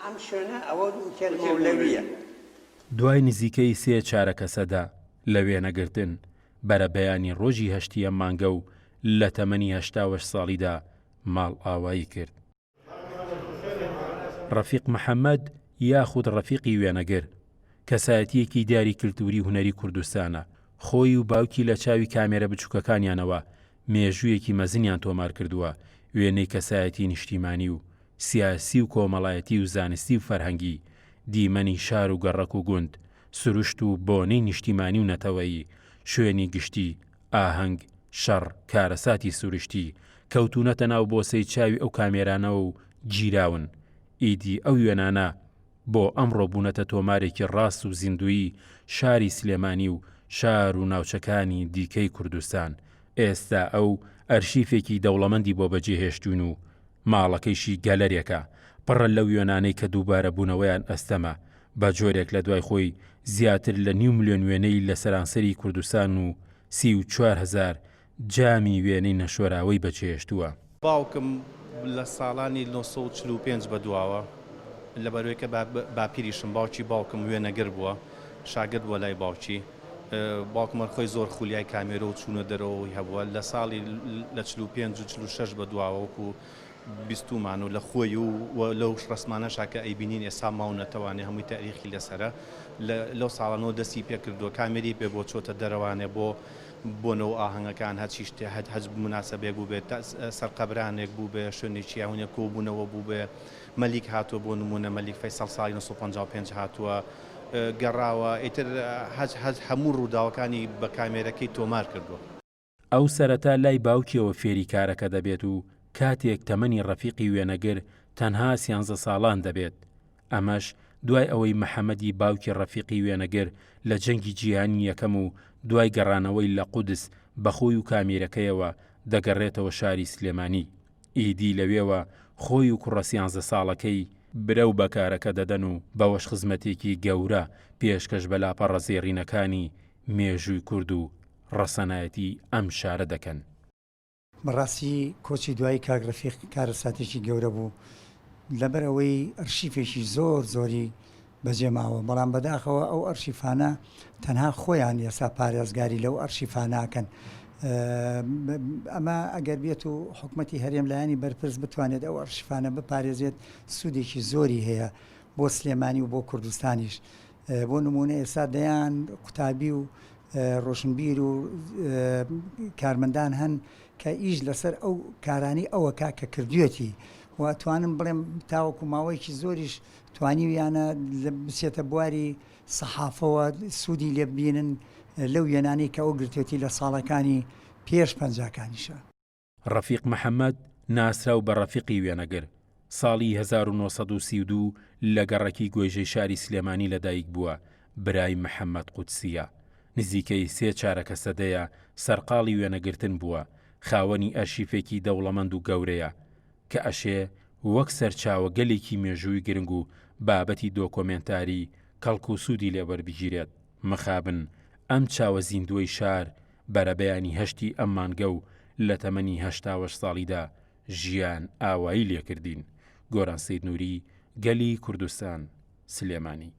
ئەم شوێنە ئەوە مەولەویە. دوای نزیکەی 3 چارەکە سەدا لە وێنەگرتن بەرە بەیانی ڕۆژی هەشتیە مانگە و لە تەمەنی 88 ساڵیدا ماڵ ئاوایی کرد. ڕەفیق محەممەد یاخود ڕەفیقی وێنەگر کەسایەتیەکی دیاری کللتوری هونەری کوردستانە. خۆی و باوکی لە چاوی کامێرە بچووکەکانیانەوە مێژوویەکی مەزنیان تۆمار کردووە، وێنەی کەسایەتی نیشتیمانی و سیاسی و کۆمەڵایەتی و زانستی و فەرهەنگی، دیمەنی شار و گەڕەک و گوند، سروشت و بۆنەی نیشتیمانی و نەتەوەیی، شوێنی گشتی، ئاهەنگ، شەڕ، کارەساتی سروشتی، کەوتونەتە ناو بۆسەی چاوی ئەو کامێرانەوە و گیراون. ئیدی ئەو وێنانە بۆ ئەمڕۆ بوونەتە تۆمارێکی ڕاست و زیندویی شاری سلێمانی و شار و ناوچەکانی دیکەی کوردستان. ئێستا ئەو ئەرشیفێکی دەوڵەمەندی بۆ بەجێهێشتون و ماڵەکەیشی گەلەرێکە پڕە لەو وێنانەی کە دووبارە بوونەوەیان ئەستەمە، بە جۆرێک لە دوای خۆی زیاتر لە 2 ملیۆن وێنەی لە سەرانسەری کوردستان و 34,000 جامی وێنەی نەشۆراوەی بەجێهێشتووە. باوکم لە ساڵانی 1945 بەدواوە لەبەرەوەی کە باپیریشم باوکی باوکم وێنەگر بووە، شاگرد بووە لای باوکی. باوکمە خۆی زۆر خولیای کامێرە و چوونە دەرەوەی هەبووە. لە ساڵی لە 45 و 46 بەدواوەکو بیستومان و لە خۆی و لەو ڕسمانە شاکە ئەیبینین ئێستا ماونەتەوانێ هەمووی تاریخی لەسرە. لەو ساڵانەوە دەستی پێ کردووە کامێری پێ بۆ چۆتە دەرەوانێ بۆ بۆنەوە ئاهەنگەکان هەچی شتێ هەج مناسبێک بوو بێت، سەرقەبرانێک بوو بێ، شوێنێکی یاونێک کۆبوونەوە بوو بێ. مەلیک هاتووە بۆ نمونە، مەلیک فەیسەڵ ساڵی 1955 هاتووە گەڕاوە، ئیتر هەموو ڕووداوەکانی بە کامێرەکەی تۆمار کردووە. ئەو سەرەتا لای باوکیەوە فێری کارەکە دەبێت و کاتێک تەمەنی ڕەفیقی وێنەگر تەنها 13 ساڵان دەبێت. ئەمەش دوای ئەوەی محەممەدی باوکی ڕەفیقی وێنەگر لە جەنگی جیهانی یەکەم و دوای گەڕانەوەی لە قودس بەخۆی و کامێرەکەیەوە دەگەڕێتەوە شاری سلێمانی. ئیدی لەوێوە خۆی و کوڕە 13 ساڵەکەی برە و بەکارەکە دەدەن و بەوەش خزمەتێکی گەورە پێشکەش بە لاپەڕە زێڕینەکانی مێژووی کورد و ڕەسەنایەتی ئەم شارە دەکەن. بەڕاستی کۆچی دوای کاک ڕەفیق کارەساتێکی گەورە بوو، لەبەرەوەی ئەرشیفێکی زۆری بەجێماوە، بەڵام بەداخەوە ئەو ئەرشیفانە تەنها خۆیان ئێستا پارێزگاری لەو ئەرشیفاناکەن. ئەمە ئەگەر بێت و حکومەتی هەرێم لایەنی بەرپرس بتوانێت ئەو ئەرشیفانە بپارێزێت، سوودێکی زۆری هەیە بۆ سلێمانی و بۆ کوردستانیش. بۆ نمونە ئێستا دەیان قوتابی و ڕۆشنبیر و کارمەندان هەن کە ئیش لەسەر ئەو کارانی ئەوە کاکە کردوێتی و توانم بڵێم تاوەکو ماوەیەکی زۆریش توانیویانە بچێتە بواری سەحافەوە سوودی لێ ببینن لەو وێنانەی کە ئەو گرتوێتی لە ساڵەکانی پێش 50کانیشە. ڕەفیق محەممەد ناسراو بە ڕەفیقی وێنەگر ساڵی 1932 لە گەڕەکی گوێژەی شاری سلێمانی لەدایک بووە. برای محەممەد قودسیە، نزیکەی 3 چارەکە سەدەیە سەرقاڵی وێنەگرتن بووە. خاوەنی ئەرشیفێکی دەوڵەمەند و گەورەیە کە ئەشێ وەک سەرچاوە گەلێکی مێژووی گرنگ و بابەتی دۆکۆمنتاری کەڵک و سوودی لێوەربگیرێت. مخابن ئەم چاوە زیندوی شار بەرەبەیانی هەشتی ئەم مانگە و لە تەمەنی 88 ساڵیدا ژیان ئاوایی لێکردین. گۆران سەید نووری، گەلی کوردستان، سلێمانی.